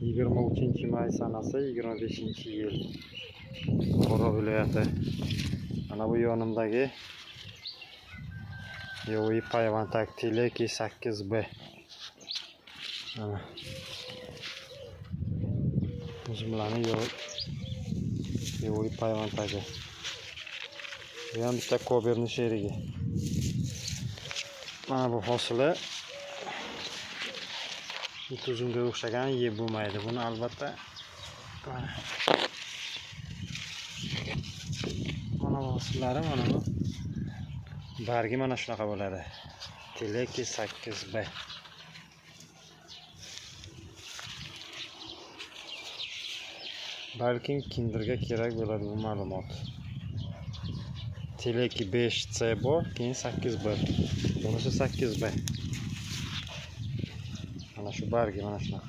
23-may sanasi 25-yil Buxoro viloyati. Mana bu yonimdagi Yo'yi payvantak Teleki 8B. Mana uzumlarni Yo'yi payvantagi. Bu ham bitta koberni sherigi. Mana bu hosili tuzumga o'xshagan yeb bo'lmaydi. Buni albatta mana bu hosillari mana bu bargi mana shunaqa bo'ladi. Teleki 8B. Balkim kindirga kerak bo'ladi bu ma'lumot. Teleki 5C bor, keyin 8B. Bunisi 8B. Mana shu bargi mana shunaqa.